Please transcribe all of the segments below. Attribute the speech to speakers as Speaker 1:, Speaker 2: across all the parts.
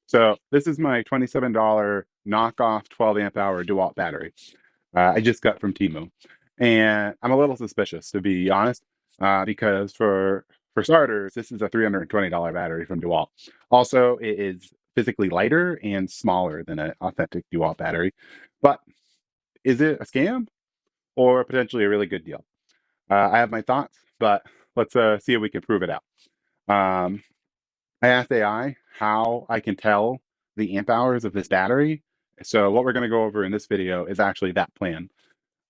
Speaker 1: So this is my $27 knockoff 12 amp hour DeWalt battery. I just got from Temu, and I'm a little suspicious, to be honest, because for starters, this is a $320 battery from DeWalt. Also, it is physically lighter and smaller than an authentic DeWalt battery. But is it a scam or potentially a really good deal? I have my thoughts, but let's see if we can prove it out. Um, I asked AI how I can tell the amp hours of this battery. So what we're going to go over in this video is actually that plan.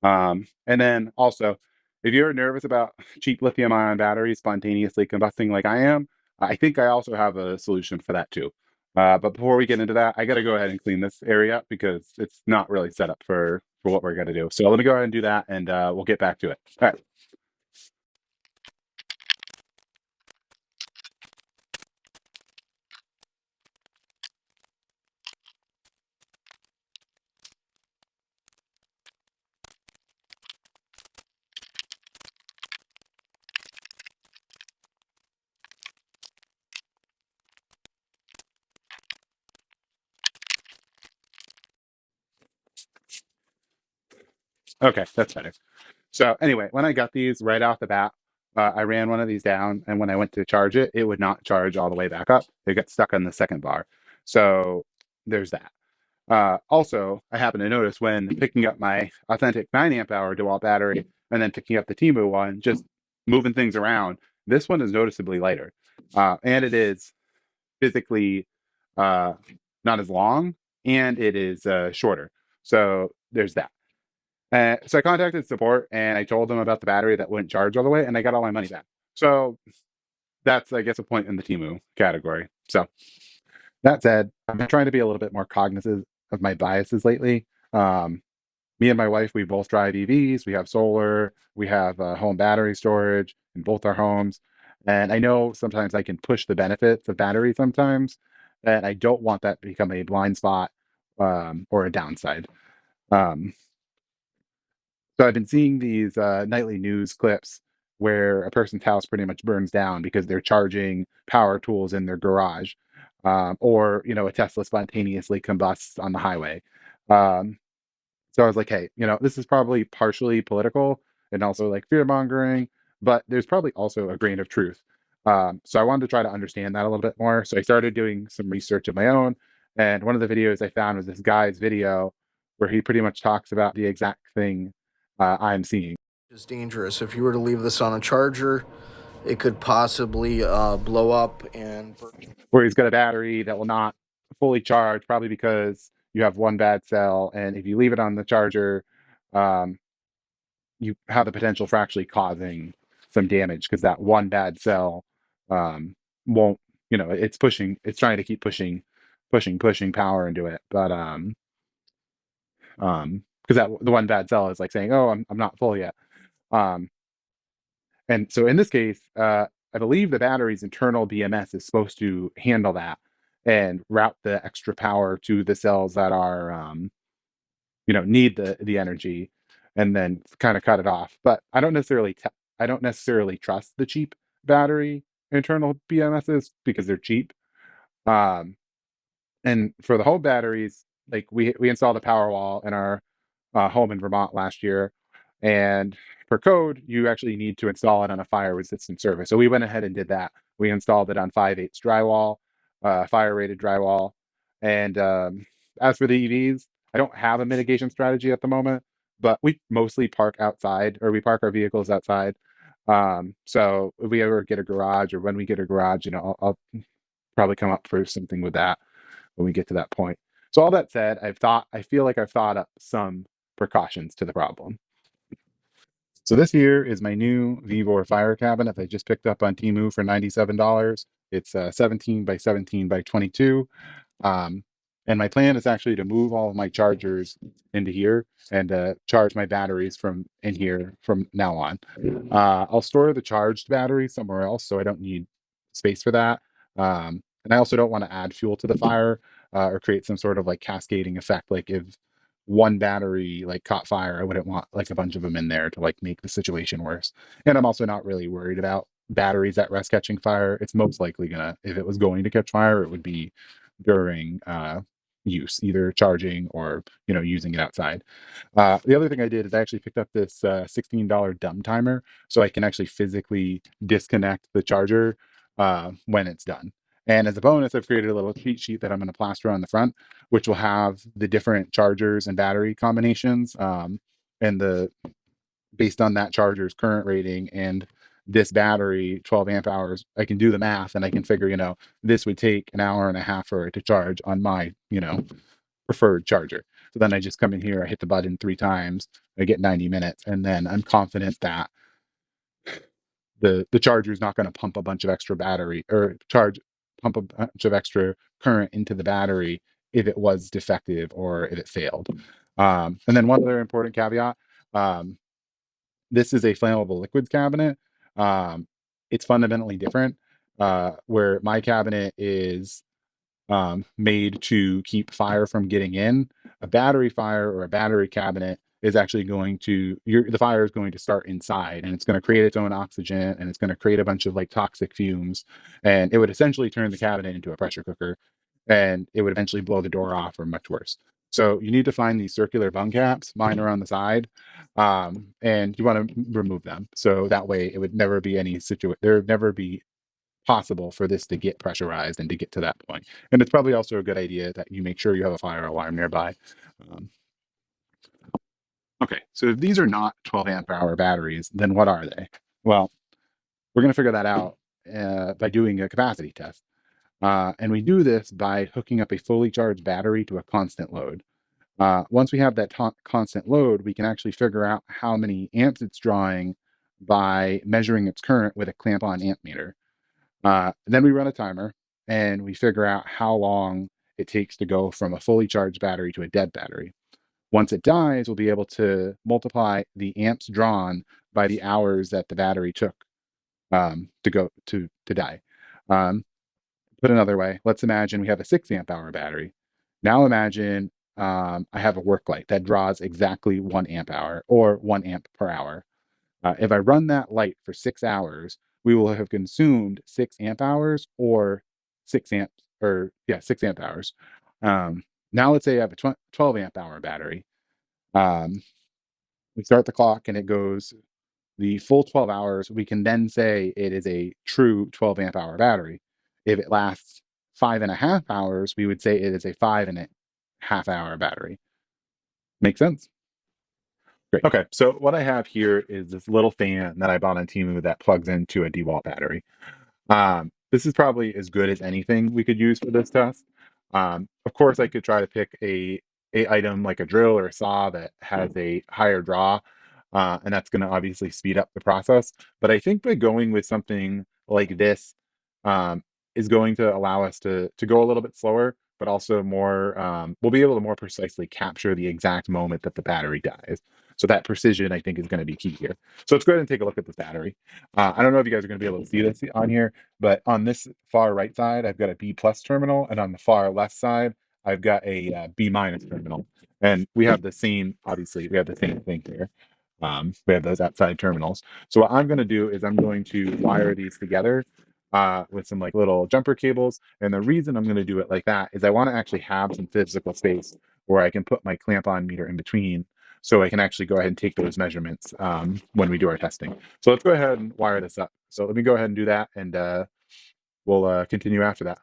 Speaker 1: And then also, if you're nervous about cheap lithium-ion batteries spontaneously combusting like I am, I think I also have a solution for that too. But before we get into that, I got to go ahead and clean this area up because it's not really set up for what we're going to do. So let me go ahead and do that, and we'll get back to it. All right. Okay, that's better. So anyway, when I got these right off the bat, I ran one of these down, and when I went to charge it, it would not charge all the way back up. It got stuck on the second bar. So there's that. Also, I happened to notice when picking up my authentic 9 amp hour DeWalt battery and then picking up the Temu one, just moving things around, this one is noticeably lighter. And it is physically uh, not as long, and it is shorter. So there's that. So I contacted support and I told them about the battery that wouldn't charge all the way, and I got all my money back. So that's, I guess, a point in the Temu category. So that said, I've been trying to be a little bit more cognizant of my biases lately. Um, Me and my wife, we both drive EVs. We have solar. We have home battery storage in both our homes. And I know sometimes I can push the benefits of battery sometimes, and I don't want that to become a blind spot or a downside. Um, So I've been seeing these nightly news clips where a person's house pretty much burns down because they're charging power tools in their garage, or a Tesla spontaneously combusts on the highway. Um, so I was like, hey, this is probably partially political and also like fear mongering, but there's probably also a grain of truth. So I wanted to try to understand that a little bit more. So I started doing some research of my own, and one of the videos I found was this guy's video where he pretty much talks about the exact thing I'm seeing.
Speaker 2: Is dangerous. If you were to leave this on a charger, it could possibly blow up and burn.
Speaker 1: Where he's got a battery that will not fully charge, probably because you have one bad cell, and if you leave it on the charger, um, you have the potential for actually causing some damage because that one bad cell won't, it's trying to keep pushing power into it, but because that the one bad cell is like saying, oh, I'm not full yet. um And so in this case, I believe the battery's internal BMS is supposed to handle that and route the extra power to the cells that are, need the energy, and then kind of cut it off. But I don't necessarily trust the cheap battery internal BMSs because they're cheap. Um, and for the home batteries, like we installed a power wall in our home in Vermont last year, and per code, you actually need to install it on a fire-resistant surface. So we went ahead and did that. We installed it on 5/8 drywall, fire-rated drywall. And as for the EVs, I don't have a mitigation strategy at the moment, but we mostly park outside, or we park our vehicles outside. So if we ever get a garage, or when we get a garage, I'll probably come up for something with that when we get to that point. So all that said, I feel like I've thought up some precautions to the problem. So this here is my new Vevor fire cabinet that I just picked up on Temu for $97. It's 17 by 17 by 22. And my plan is actually to move all of my chargers into here and charge my batteries from in here from now on. I'll store the charged batteries somewhere else, so I don't need space for that. And I also don't want to add fuel to the fire or create some sort of like cascading effect. Like if one battery like caught fire, I wouldn't want like a bunch of them in there to like make the situation worse. And I'm also not really worried about batteries at rest catching fire. It's most likely gonna, if it was going to catch fire, it would be during use, either charging or using it outside. The other thing I did is I actually picked up this $16 dumb timer, so I can actually physically disconnect the charger when it's done. And as a bonus, I've created a little cheat sheet that I'm going to plaster on the front, which will have the different chargers and battery combinations, and the based on that charger's current rating and this battery 12 amp hours. I can do the math and I can figure, this would take an hour and a half for it to charge on my preferred charger. So then I just come in here, I hit the button 3 times, I get 90 minutes, and then I'm confident that the charger is not going to pump a bunch of extra battery or pump a bunch of extra current into the battery if it was defective or if it failed. And then one other important caveat: this is a flammable liquids cabinet. It's fundamentally different. Where my cabinet is made to keep fire from getting in. A battery fire or a battery cabinet is actually the fire is going to start inside, and it's going to create its own oxygen, and it's going to create a bunch of like toxic fumes, and it would essentially turn the cabinet into a pressure cooker, and it would eventually blow the door off or much worse. So you need to find these circular bung caps. Mine are on the side, and you want to remove them. So that way it would never be there would never be possible for this to get pressurized and to get to that point. And it's probably also a good idea that you make sure you have a fire alarm nearby. Um, okay, so if these are not 12 amp hour batteries, then what are they? Well, we're going to figure that out by doing a capacity test. And we do this by hooking up a fully charged battery to a constant load. Once we have that constant load, we can actually figure out how many amps it's drawing by measuring its current with a clamp-on amp meter. Then we run a timer and we figure out how long it takes to go from a fully charged battery to a dead battery. Once it dies, we'll be able to multiply the amps drawn by the hours that the battery took to die. Put another way, let's imagine we have a 6 amp hour battery. Now imagine I have a work light that draws exactly 1 amp hour or 1 amp per hour. If I run that light for 6 hours, we will have consumed 6 amp hours or 6 amp hours. Now let's say I have a 12 amp hour battery. We start the clock and it goes the full 12 hours. We can then say it is a true 12 amp hour battery. If it lasts 5.5 hours, we would say it is a 5.5 hour battery. Make sense? Great. Okay, so what I have here is this little fan that I bought on Temu that plugs into a DeWalt battery. This is probably as good as anything we could use for this test. Of course, I could try to pick a item like a drill or a saw that has a higher draw, and that's going to obviously speed up the process. But I think by going with something like this um, is going to allow us to go a little bit slower, but also more. We'll be able to more precisely capture the exact moment that the battery dies. So that precision, I think, is going to be key here. So let's go ahead and take a look at this battery. I don't know if you guys are going to be able to see this on here, but on this far right side, I've got a B plus terminal, and on the far left side, I've got a B minus terminal. And we have the same, obviously, we have the same thing here. We have those outside terminals. So what I'm going to do is I'm going to wire these together with some like little jumper cables. And the reason I'm going to do it like that is I want to actually have some physical space where I can put my clamp-on meter in between, so I can actually go ahead and take those measurements when we do our testing. So let's go ahead and wire this up. So let me go ahead and do that, and we'll continue after that.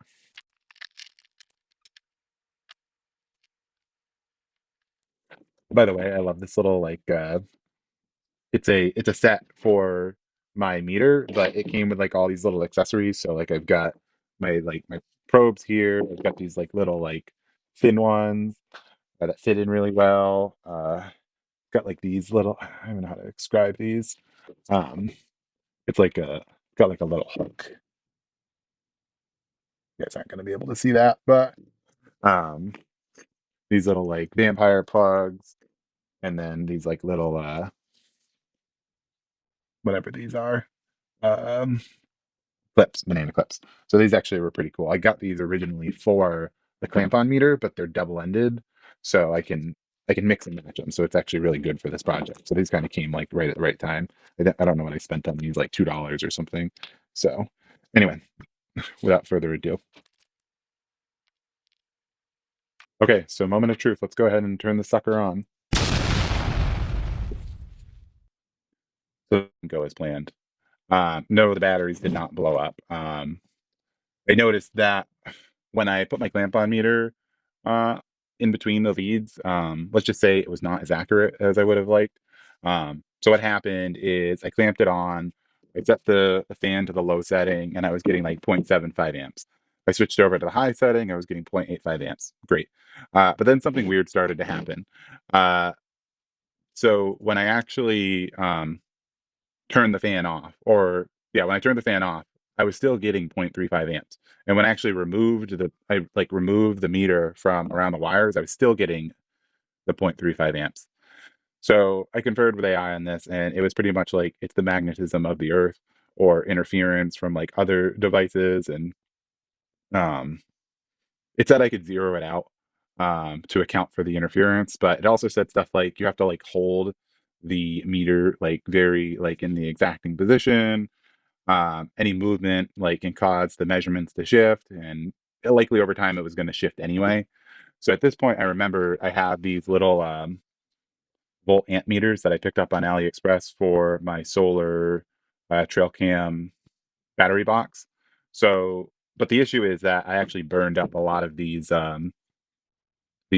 Speaker 1: By the way, I love this little like it's a set for my meter, but it came with like all these little accessories. So like I've got my probes here. I've got these like little like thin ones that fit in really well. Got like these little, I don't know how to describe these. Um, it's like got like a little hook. You guys aren't going to be able to see that, but um, these little like vampire plugs, and then these like little whatever these are, um, clips, banana clips. So these actually were pretty cool. I got these originally for the clamp-on meter, but they're double-ended, so I can mix and match them. So it's actually really good for this project. So these kind of came like right at the right time. I don't know what I spent on these, like $2 or something. So anyway, without further ado. Okay, so moment of truth. Let's go ahead and turn the sucker on. So it didn't go as planned. No, the batteries did not blow up. I noticed that when I put my clamp on meter uh, in between the leads, let's just say it was not as accurate as I would have liked. So what happened is I clamped it on, I set the fan to the low setting, and I was getting like 0.75 amps. I switched over to the high setting, I was getting 0.85 amps. Great. But then something weird started to happen. Uh, so when I actually turned the fan off, or yeah, when I turned the fan off, I was still getting 0.35 amps. And when I actually removed the meter from around the wires, I was still getting the 0.35 amps. So I conferred with AI on this, and it was pretty much like it's the magnetism of the earth or interference from like other devices. And um, it said I could zero it out to account for the interference, but it also said stuff like you have to like hold the meter like very like in the exacting position. Any movement like can cause the measurements to shift, and likely over time it was going to shift anyway. So at this point, I remember I have these little volt amp meters that I picked up on AliExpress for my solar trail cam battery box. So, but the issue is that I actually burned up a lot of these the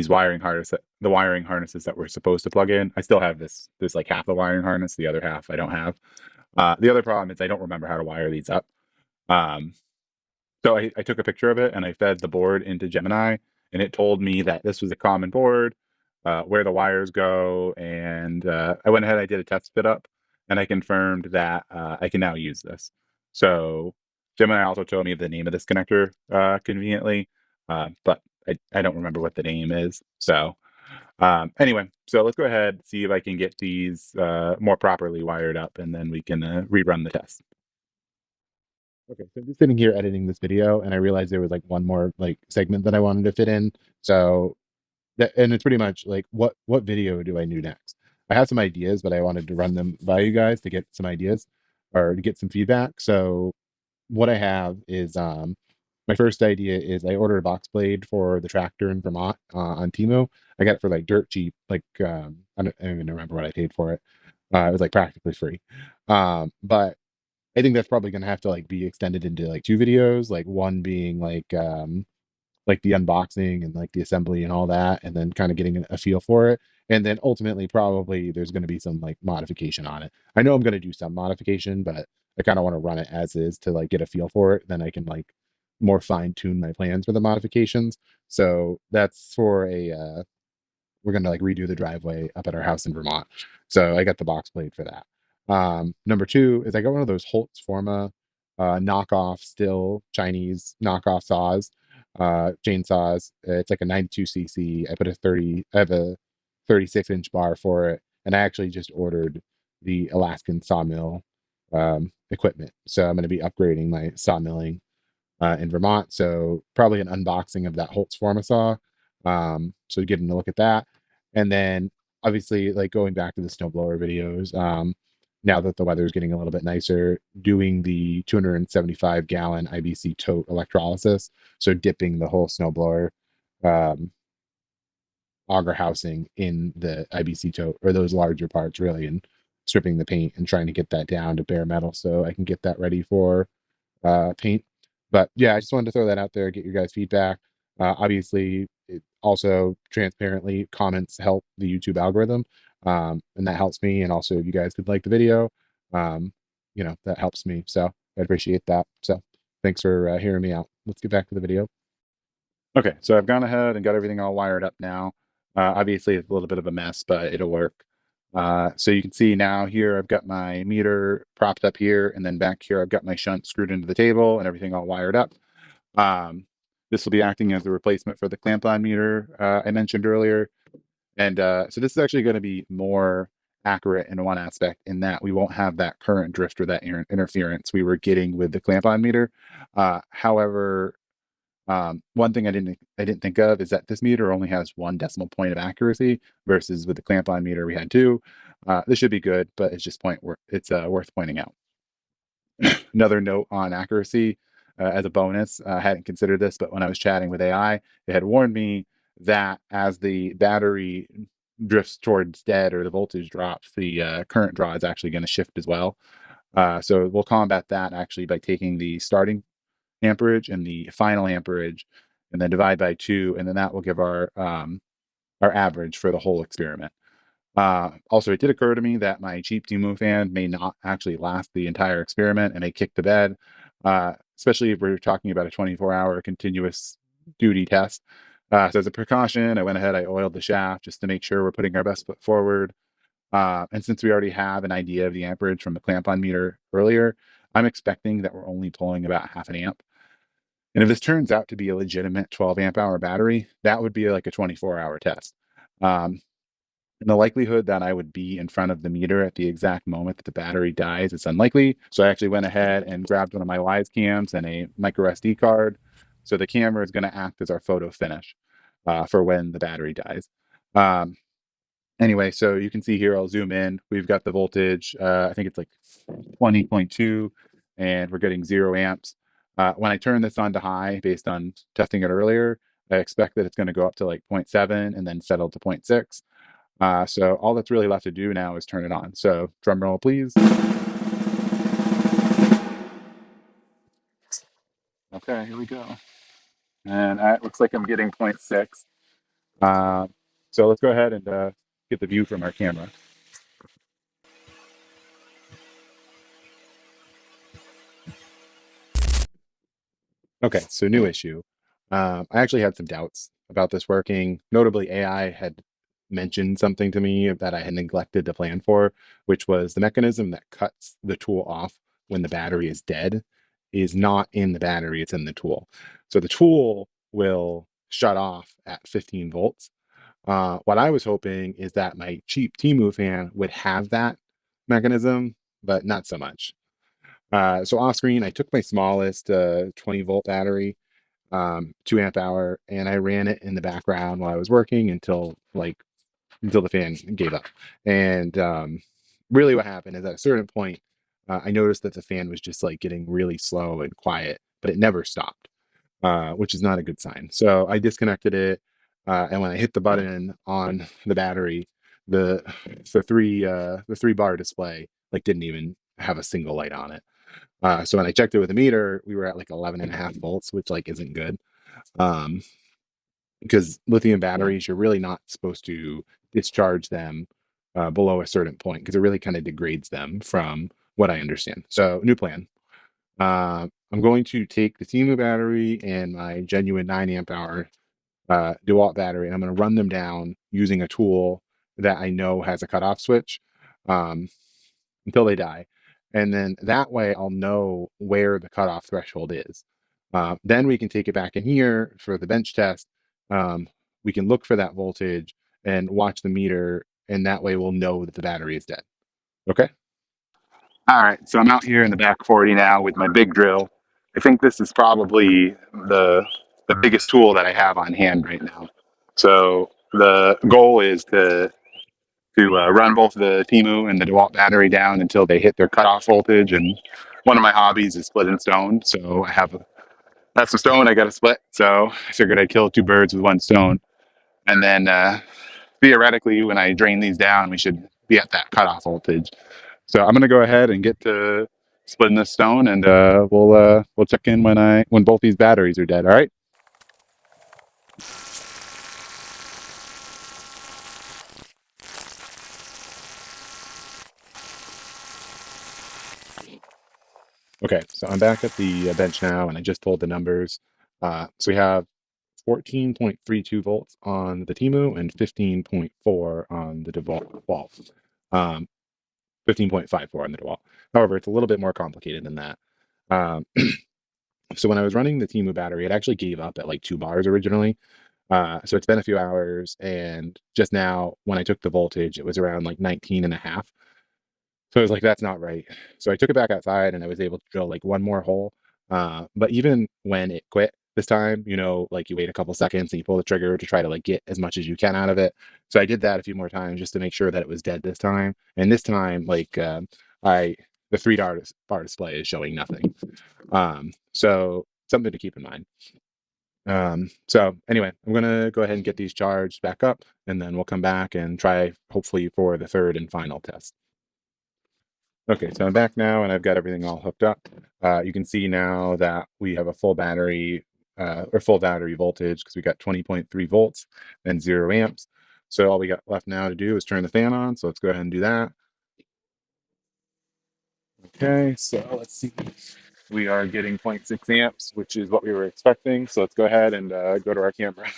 Speaker 1: wiring harnesses that were supposed to plug in. I still have this like half the wiring harness, the other half I don't have. The other problem is I don't remember how to wire these up. Um, So I took a picture of it and I fed the board into Gemini, and it told me that this was a common board, where the wires go, and I went ahead, I did a test fit up, and I confirmed that I can now use this. So Gemini also told me the name of this connector conveniently, but I don't remember what the name is. So anyway, so let's go ahead, see if I can get these more properly wired up, and then we can rerun the test. Okay, so I'm just sitting here editing this video, and I realized there was like one more like segment that I wanted to fit in. So that, and it's pretty much like what video do I do next? I have some ideas, but I wanted to run them by you guys to get some ideas or to get some feedback. So what I have is my first idea is I ordered a box blade for the tractor in Vermont on Temu. I got it for like dirt cheap, like I don't even remember what I paid for it. It was like practically free. But I think that's probably gonna have to like be extended into like two videos, like one being like the unboxing and like the assembly and all that, and then kind of getting a feel for it. And then ultimately probably there's gonna be some like modification on it. I know I'm gonna do some modification, but I kind of want to run it as is to like get a feel for it. Then I can like more fine tune my plans for the modifications. So that's for a we're gonna like redo the driveway up at our house in Vermont. So I got the box blade for that. Number two is I got one of those Holtz Forma knockoff, still Chinese knockoff saws, chainsaws. It's like a 92 cc. I have a 36-inch bar for it, and I actually just ordered the Alaskan sawmill equipment. So I'm going to be upgrading my sawmilling in Vermont. So probably an unboxing of that Holtz Forma saw. So getting a look at that. And then obviously like going back to the snowblower videos, now that the weather is getting a little bit nicer, doing the 275-gallon IBC tote electrolysis. So dipping the whole snowblower um, auger housing in the IBC tote, or those larger parts really, and stripping the paint and trying to get that down to bare metal so I can get that ready for paint. But yeah, I just wanted to throw that out there, get your guys' feedback. Obviously, it also transparently comments help the YouTube algorithm, and that helps me. And also, if you guys could like the video, um, that helps me. So I appreciate that. So thanks for hearing me out. Let's get back to the video. Okay, so I've gone ahead and got everything all wired up now. Obviously, it's a little bit of a mess, but it'll work. So you can see now here, I've got my meter propped up here, and then back here, I've got my shunt screwed into the table and everything all wired up. This will be acting as a replacement for the clamp-on meter I mentioned earlier. And so this is actually going to be more accurate in one aspect in that we won't have that current drift or that interference we were getting with the clamp-on meter. However, one thing I didn't think of is that this meter only has 1 decimal point of accuracy versus with the clamp-on meter we had 2. This should be good, but it's just it's worth pointing out. Another note on accuracy as a bonus. I hadn't considered this, but when I was chatting with AI, it had warned me that as the battery drifts towards dead or the voltage drops, the current draw is actually going to shift as well. So we'll combat that actually by taking the starting amperage and the final amperage and then divide by 2, and then that will give our average for the whole experiment. Also, it did occur to me that my cheap Temu fan may not actually last the entire experiment and may kick the bed, especially if we're talking about a 24-hour continuous duty test. So as a precaution, I went ahead, I oiled the shaft just to make sure we're putting our best foot forward. And since we already have an idea of the amperage from the clamp-on meter earlier, I'm expecting that we're only pulling about half an amp. And if this turns out to be a legitimate 12 amp hour battery, that would be like a 24-hour test. Um, and the likelihood that I would be in front of the meter at the exact moment that the battery dies is unlikely. So I actually went ahead and grabbed one of my Wise cams and a micro SD card. So the camera is going to act as our photo finish for when the battery dies. Anyway, so you can see here, I'll zoom in. We've got the voltage. I think it's like 20.2, and we're getting 0 amps. When I turn this on to high, based on testing it earlier, I expect that it's going to go up to like 0.7 and then settle to 0.6. So all that's really left to do now is turn it on. So drum roll, please. Okay, here we go. And it looks like I'm getting 0.6. So let's go ahead and get the view from our camera. Okay, so new issue. I actually had some doubts about this working. Notably, AI had mentioned something to me that I had neglected to plan for, which was the mechanism that cuts the tool off when the battery is dead is not in the battery, it's in the tool. So the tool will shut off at 15 volts. What I was hoping is that my cheap Temu fan would have that mechanism, but not so much. So off screen, I took my smallest 20 volt battery, 2 amp hour, and I ran it in the background while I was working until the fan gave up. And really what happened is at a certain point, I noticed that the fan was just like getting really slow and quiet, but it never stopped, which is not a good sign. So I disconnected it. And when I hit the button on the battery, the the 3 bar display like didn't even have a single light on it. So when I checked it with a meter, we were at like 11.5 volts, which like isn't good. Um, because lithium batteries, you're really not supposed to discharge them below a certain point because it really kind of degrades them from what I understand. So new plan. I'm going to take the Temu battery and my genuine 9 amp hour DeWalt battery, and I'm going to run them down using a tool that I know has a cutoff switch. Um, until they die. And then that way I'll know where the cutoff threshold is. Then we can take it back in here for the bench test. We can look for that voltage and watch the meter, and that way we'll know that the battery is dead. Okay? All right, so I'm out here in the back 40 now with my big drill. I think this is probably the biggest tool that I have on hand right now. So the goal is to run both the Temu and the DeWalt battery down until they hit their cutoff voltage. And one of my hobbies is splitting stone. So that's some stone I got to split. So I figured I'd kill 2 birds with 1 stone. And then theoretically, when I drain these down, we should be at that cutoff voltage. So I'm going to go ahead and get to splitting this stone, and we'll check in when both these batteries are dead. All right. Okay, so I'm back at the bench now, and I just pulled the numbers. So we have 14.32 volts on the Temu and 15.4 on the DeWalt. 15.54 on the DeWalt. However, it's a little bit more complicated than that. Um, so when I was running the Temu battery, it actually gave up at like 2 bars originally. So it's been a few hours, and just now when I took the voltage, it was around like 19 and a half. So I was like, that's not right. So I took it back outside and I was able to drill like 1 more hole. But even when it quit this time, like you wait a couple seconds and you pull the trigger to try to like get as much as you can out of it. So I did that a few more times just to make sure that it was dead this time. And this time, like the 3 bar display is showing nothing. So something to keep in mind. So anyway, I'm gonna go ahead and get these charged back up, and then we'll come back and try hopefully for the third and final test. Okay, so I'm back now and I've got everything all hooked up. You can see now that we have a full battery or full battery voltage because we got 20.3 volts and 0 amps. So all we got left now to do is turn the fan on. So let's go ahead and do that. Okay, so let's see. We are getting 0.6 amps, which is what we were expecting. So let's go ahead and go to our camera.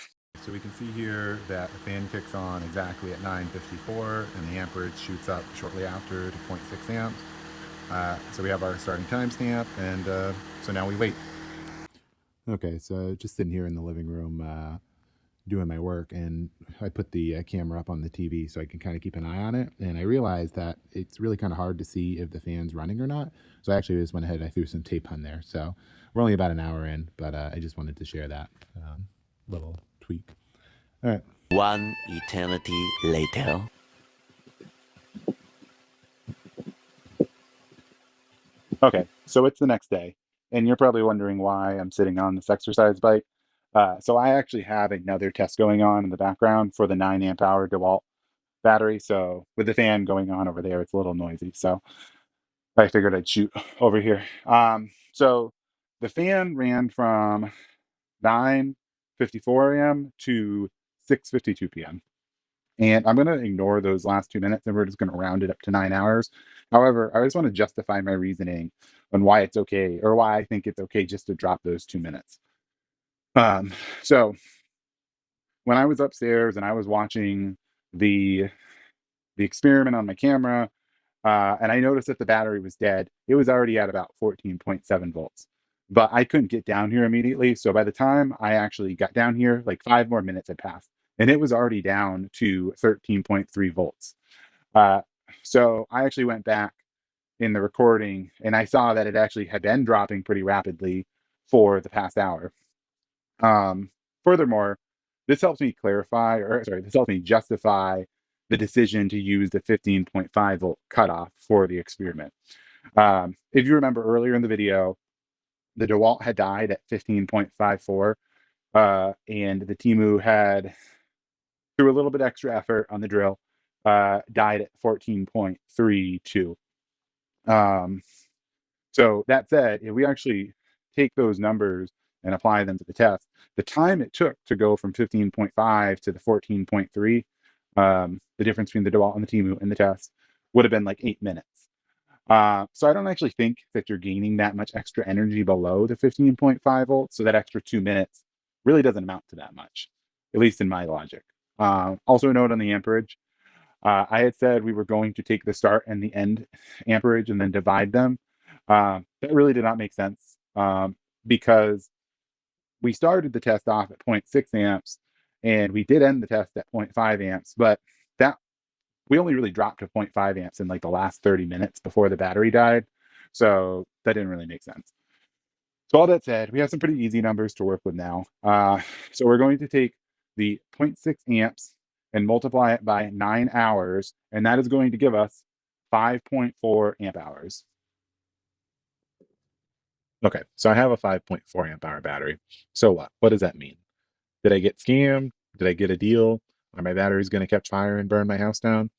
Speaker 1: So we can see here that the fan kicks on exactly at 9:54 and the amperage shoots up shortly after to 0.6 amps. So we have our starting timestamp, and so now we wait. Okay, so just sitting here in the living room doing my work, and I put the camera up on the TV so I can kind of keep an eye on it, and I realized that it's really kind of hard to see if the fan's running or not. So I actually just went ahead and I threw some tape on there. So we're only about an hour in, but I just wanted to share that little tweak. All right.
Speaker 3: One eternity later.
Speaker 1: Okay, so it's the next day, and you're probably wondering why I'm sitting on this exercise bike. So I actually have another test going on in the background for the 9 amp hour DeWalt battery. So with the fan going on over there, it's a little noisy. So I figured I'd shoot over here. So the fan ran from 9:54 a.m. to 6:52 p.m. And I'm going to ignore those last 2 minutes and we're just going to round it up to 9 hours. However, I just want to justify my reasoning on why it's okay or why I think it's okay just to drop those 2 minutes. So when I was upstairs and I was watching the experiment on my camera, and I noticed that the battery was dead, it was already at about 14.7 volts. But I couldn't get down here immediately. So by the time I actually got down here, like 5 more minutes had passed, and it was already down to 13.3 volts. Uh, so I actually went back in the recording and I saw that it actually had been dropping pretty rapidly for the past hour. Furthermore, this helps me clarify, or sorry, this helps me justify the decision to use the 15.5 volt cutoff for the experiment. If you remember earlier in the video, the DeWalt had died at 15.54, and the Temu had, through a little bit extra effort on the drill, died at 14.32. So that said, if we actually take those numbers and apply them to the test, the time it took to go from 15.5 to the 14.3, the difference between the DeWalt and the Temu in the test, would have been like 8 minutes. So I don't actually think that you're gaining that much extra energy below the 15.5 volts. So that extra 2 minutes really doesn't amount to that much, at least in my logic. Also a note on the amperage. I had said we were going to take the start and the end amperage and then divide them. That really did not make sense because we started the test off at 0.6 amps and we did end the test at 0.5 amps, but that we only really dropped to 0.5 amps in like the last 30 minutes before the battery died. So that didn't really make sense. So all that said, we have some pretty easy numbers to work with now. So we're going to take the 0.6 amps and multiply it by 9 hours, and that is going to give us 5.4 amp hours. Okay, so I have a 5.4 amp hour battery. So what? What does that mean? Did I get scammed? Did I get a deal? Are my batteries going to catch fire and burn my house down?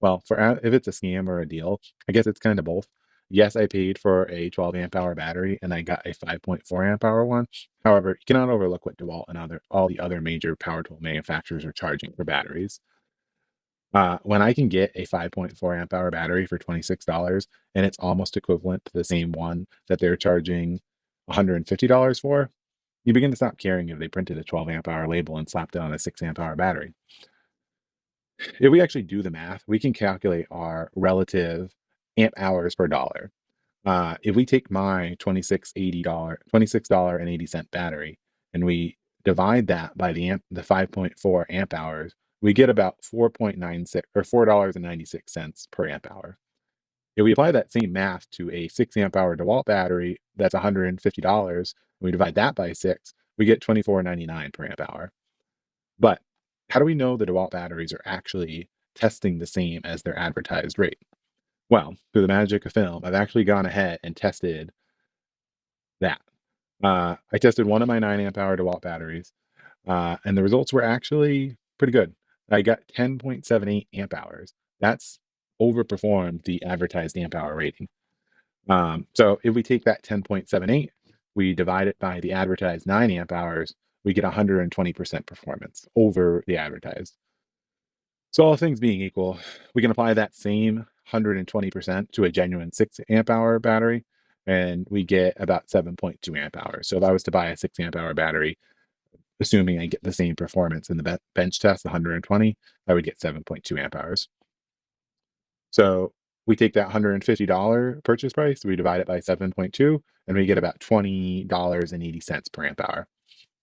Speaker 1: Well, for if it's a scam or a deal, I guess it's kind of both. Yes, I paid for a 12 amp hour battery and I got a 5.4 amp hour one. However, you cannot overlook what DeWalt and all the other major power tool manufacturers are charging for batteries. When I can get a 5.4 amp hour battery for $26 and it's almost equivalent to the same one that they're charging $150 for, you begin to stop caring if they printed a 12 amp hour label and slapped it on a 6 amp hour battery. If we actually do the math, we can calculate our relative amp hours per dollar. If we take my $26.80 battery and we divide that by the 5.4 amp hours, we get about 4.96 or $4.96 per amp hour. If we apply that same math to a 6 amp hour DeWalt battery that's $150, and we divide that by 6, we get $24.99 per amp hour. But how do we know the DeWalt batteries are actually testing the same as their advertised rate? Well, through the magic of film, I've actually gone ahead and tested that. I tested one of my 9 amp hour DeWalt batteries, and the results were actually pretty good. I got 10.78 amp hours. That's overperformed the advertised amp hour rating. So if we take that 10.78, we divide it by the advertised 9 amp hours, we get 120% performance over the advertised. So all things being equal, we can apply that same 120% to a genuine 6 amp hour battery, and we get about 7.2 amp hours. So if I was to buy a 6 amp hour battery, assuming I get the same performance in the bench test, 120, I would get 7.2 amp hours. So we take that $150 purchase price, we divide it by 7.2, and we get about $20.80 per amp hour.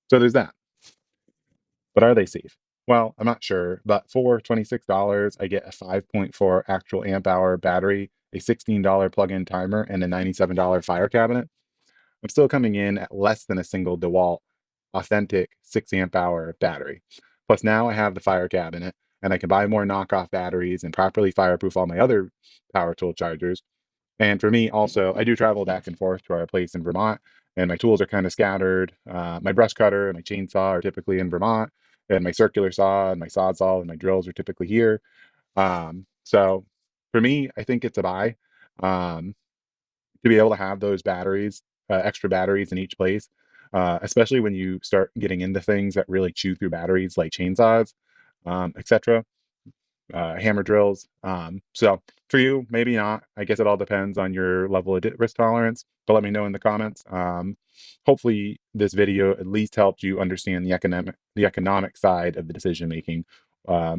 Speaker 1: So there's that. But are they safe? Well, I'm not sure, but for $26, I get a 5.4 actual amp hour battery, a $16 plug-in timer, and a $97 fire cabinet. I'm still coming in at less than a single DeWalt authentic 6 amp hour battery. Plus now I have the fire cabinet, and I can buy more knockoff batteries and properly fireproof all my other power tool chargers. And for me also, I do travel back and forth to our place in Vermont, and my tools are kind of scattered. My brush cutter and my chainsaw are typically in Vermont, and my circular saw and my sawzall and my drills are typically here. So for me, I think it's a buy. Um, to be able to have those batteries, extra batteries in each place, especially when you start getting into things that really chew through batteries like chainsaws, etc., hammer drills. So for you, maybe not. I guess it all depends on your level of risk tolerance, but let me know in the comments. Hopefully this video at least helped you understand the economic side of the decision making, but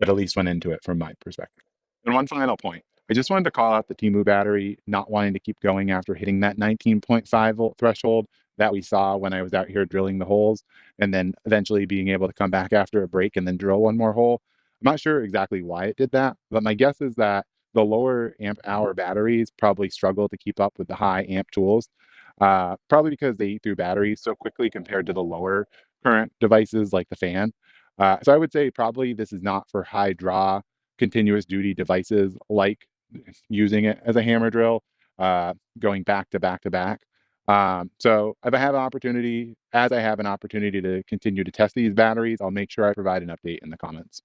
Speaker 1: at least went into it from my perspective. And one final point. I just wanted to call out the Temu battery not wanting to keep going after hitting that 19.5 volt threshold that we saw when I was out here drilling the holes, and then eventually being able to come back after a break and then drill one more hole. I'm not sure exactly why it did that, but my guess is that the lower amp hour batteries probably struggle to keep up with the high amp tools, probably because they eat through batteries so quickly compared to the lower current devices like the fan. So I would say probably this is not for high draw continuous duty devices like using it as a hammer drill, going back to back to back. So if I have an opportunity, as I have an opportunity to continue to test these batteries, I'll make sure I provide an update in the comments.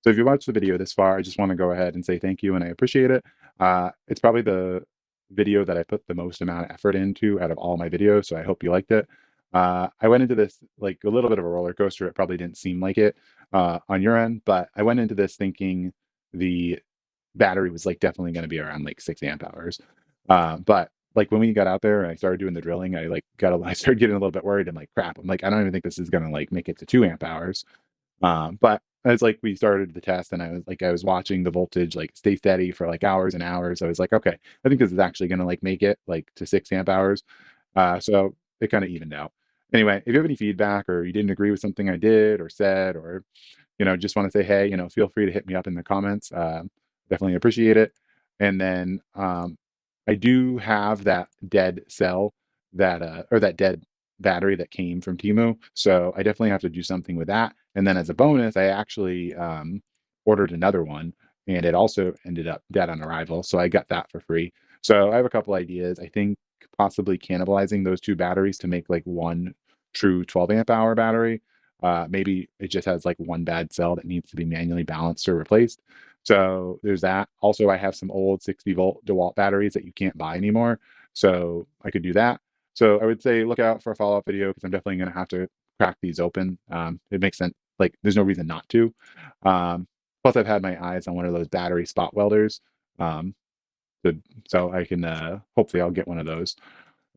Speaker 1: So if you watched the video this far, I just want to go ahead and say thank you and I appreciate it. It's probably the video that I put the most amount of effort into out of all my videos, so I hope you liked it. I went into this like a little bit of a roller coaster. It probably didn't seem like it on your end, but I went into this thinking the battery was like definitely going to be around like 6 amp hours. But like when we got out there and I started doing the drilling, I started getting a little bit worried. I'm like, crap. I'm like, I don't even think this is going to like make it to 2 amp hours. But as like we started the test and I was watching the voltage like stay steady for like hours and hours, I was like, okay, I think this is actually gonna like make it like to 6 amp hours. So it kind of evened out. Anyway, if you have any feedback or you didn't agree with something I did or said, or just want to say hey, feel free to hit me up in the comments. Definitely appreciate it. And then I do have that dead cell that or that dead battery that came from Temu. So I definitely have to do something with that. And then as a bonus, I actually ordered another one and it also ended up dead on arrival. So I got that for free. So I have a couple ideas. I think possibly cannibalizing those two batteries to make like one true 12 amp hour battery. Maybe it just has like one bad cell that needs to be manually balanced or replaced. So there's that. Also, I have some old 60-volt DeWalt batteries that you can't buy anymore. So I could do that. So I would say look out for a follow-up video because I'm definitely going to have to crack these open. It makes sense. Like there's no reason not to. Plus, I've had my eyes on one of those battery spot welders. Um, so I can hopefully I'll get one of those.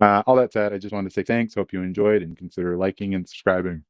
Speaker 1: All that said, I just wanted to say thanks. Hope you enjoyed and consider liking and subscribing.